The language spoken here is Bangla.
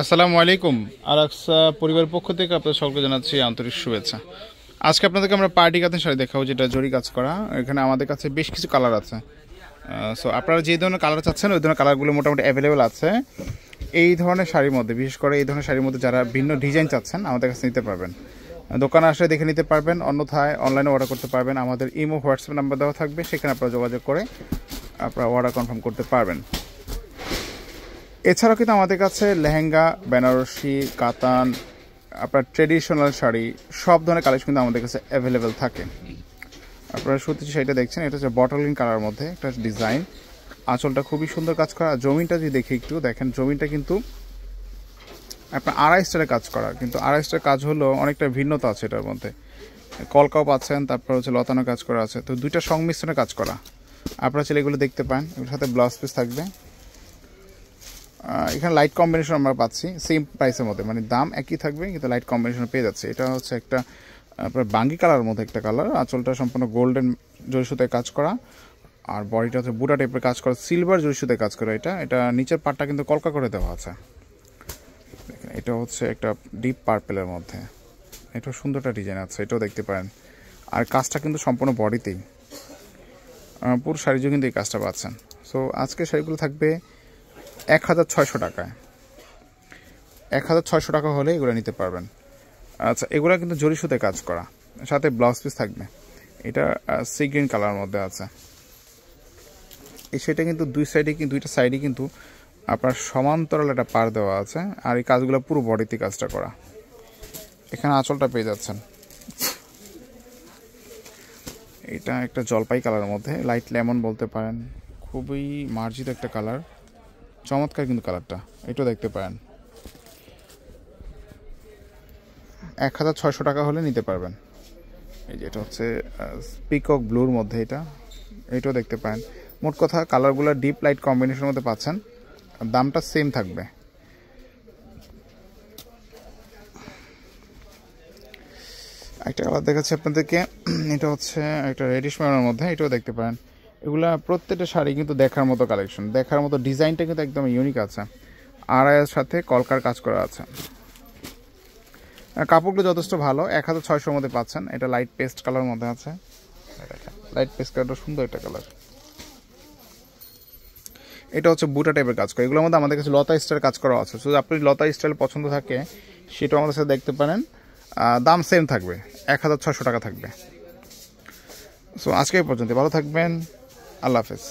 আসসালামু আলাইকুম। আরাকসা পরিবারের পক্ষ থেকে আপনাদের সকলকে জানাচ্ছি আন্তরিক শুভেচ্ছা। আজকে আপনাদেরকে আমরা পার্টি কাতান শাড়ি দেখাবো, যেটা জরি কাজ করা। এখানে আমাদের কাছে বেশ কিছু কালার আছে। সো আপনারা যে ধরনের কালার চাচ্ছেন ওই ধরনের কালারগুলো মোটামুটি অ্যাভেলেবেল আছে। এই ধরনের শাড়ির মধ্যে, বিশেষ করে এই ধরনের শাড়ির মধ্যে যারা ভিন্ন ডিজাইন চাচ্ছেন আমাদের কাছে নিতে পারবেন। দোকানে আসলে দেখে নিতে পারবেন, অন্যথায় অনলাইনে অর্ডার করতে পারবেন। আমাদের ইমো হোয়াটসঅ্যাপ নাম্বার দেওয়া থাকবে, সেখানে আপনারা যোগাযোগ করে আপনারা অর্ডার কনফার্ম করতে পারবেন। এছাড়াও কিন্তু আমাদের কাছে লেহেঙ্গা, বেনারসি, কাতান, আপনার ট্রেডিশনাল শাড়ি সব ধরনের কালেকশন কিন্তু আমাদের কাছে অ্যাভেলেবেল থাকে। আপনারা সত্যি শাড়িটা দেখছেন, এটা হচ্ছে বটল গ্রিন কালার মধ্যে একটা ডিজাইন। আঁচলটা খুবই সুন্দর কাজ করা। জমিনটা যদি দেখি একটু দেখেন, জমিনটা কিন্তু আপনার আড়াই স্টারের কাজ করা, কিন্তু আড়াই স্টারের কাজ হলো অনেকটা ভিন্নতা আছে এটার মধ্যে। কলকাও পাচ্ছেন, তারপর হচ্ছে লতানো কাজ করা আছে, তো দুইটা সংমিশ্রণে কাজ করা। আপনারা ছেলে এগুলো দেখতে পান, এগুলোর সাথে ব্লাউজ পিস থাকবে। এখানে লাইট কম্বিনেশন আমরা পাচ্ছি সেম প্রাইসের মধ্যে, মানে দাম একই থাকবে কিন্তু লাইট কম্বিনেশন পেয়ে যাচ্ছে। এটা হচ্ছে একটা আপনার বাঙ্গি কালারের মধ্যে একটা কালার। আঁচলটা সম্পূর্ণ গোল্ডেন জরি সুতায় কাজ করা, আর বডিটা হচ্ছে বুটা টাইপের কাজ করা, সিলভার জরি সুতায় কাজ করা। এটা নিচের পাটটা কিন্তু কলকা করে দেওয়া আছে। এটা হচ্ছে একটা ডিপ পার্পেলের মধ্যে, এটাও সুন্দর একটা ডিজাইন আছে, এটাও দেখতে পারেন। আর কাজটা কিন্তু সম্পূর্ণ বডিতেই, পুরো শাড়িও কিন্তু এই কাজটা পাচ্ছেন। সো আজকে শাড়িগুলো থাকবে 1600 টাকায়। 1600 টাকা হলে এগুলো নিতে পারবেন। আচ্ছা, এগুলো কিন্তু জরি সুতায় কাজ করা, সাথে ব্লাউজ পিস থাকবে। এটা সি গ্রিন কালার মধ্যে আছে। এই শাড়িটা কিন্তু দুইটা সাইডে কিন্তু আপনার সমান্তরাল একটা পার দেওয়া আছে, আর এই কাজগুলো পুরো বডিতে কাজটা করা। এখানে আঁচলটা পেয়ে যাচ্ছেন। এটা একটা জলপাই কালারের মধ্যে, লাইট লেমন বলতে পারেন, খুবই মার্জিত একটা কালার, চমৎকার কিন্তু কালারটা। এটাও দেখতে পারেন। 1600 টাকা হলে নিতে পারবেন। এই যে এটা হচ্ছে পিকক ব্লুর মধ্যে, এটাও দেখতে পারেন। মোট কথা কালারগুলো ডিপ লাইট কম্বিনেশনের মধ্যে পাচ্ছেন, দামটা সেম থাকবে। একটা কালার দেখাচ্ছি আপনাদেরকে, এটা হচ্ছে একটা রেডিশ মেরুনের মধ্যে, এটাও দেখতে পারেন। এগুলা প্রত্যেকটা শাড়ি কিন্তু দেখার মতো কালেকশন, দেখার মতো। ডিজাইনটা কিন্তু একদম ইউনিক আছে, আড়াইয়ের সাথে কলকার কাজ করা আছে। কাপড়গুলো যথেষ্ট ভালো। 1600 মধ্যে পাচ্ছেন। এটা লাইট পেস্ট কালার মধ্যে আছে, লাইট পেস্ট কালারটা সুন্দর একটা কালার। এটা হচ্ছে বুটা টাইপের কাজ করা। এগুলোর মধ্যে আমাদের কাছে লতা স্টাইল কাজ করা আছে। শুধু আপনি লতা স্টাইল পছন্দ থাকে সেটাও আমাদের সাথে দেখতে পারেন। দাম সেম থাকবে, 1600 টাকা থাকবে। সো আজকে এই পর্যন্ত, ভালো থাকবেন, আল্লাহ হাফেজ।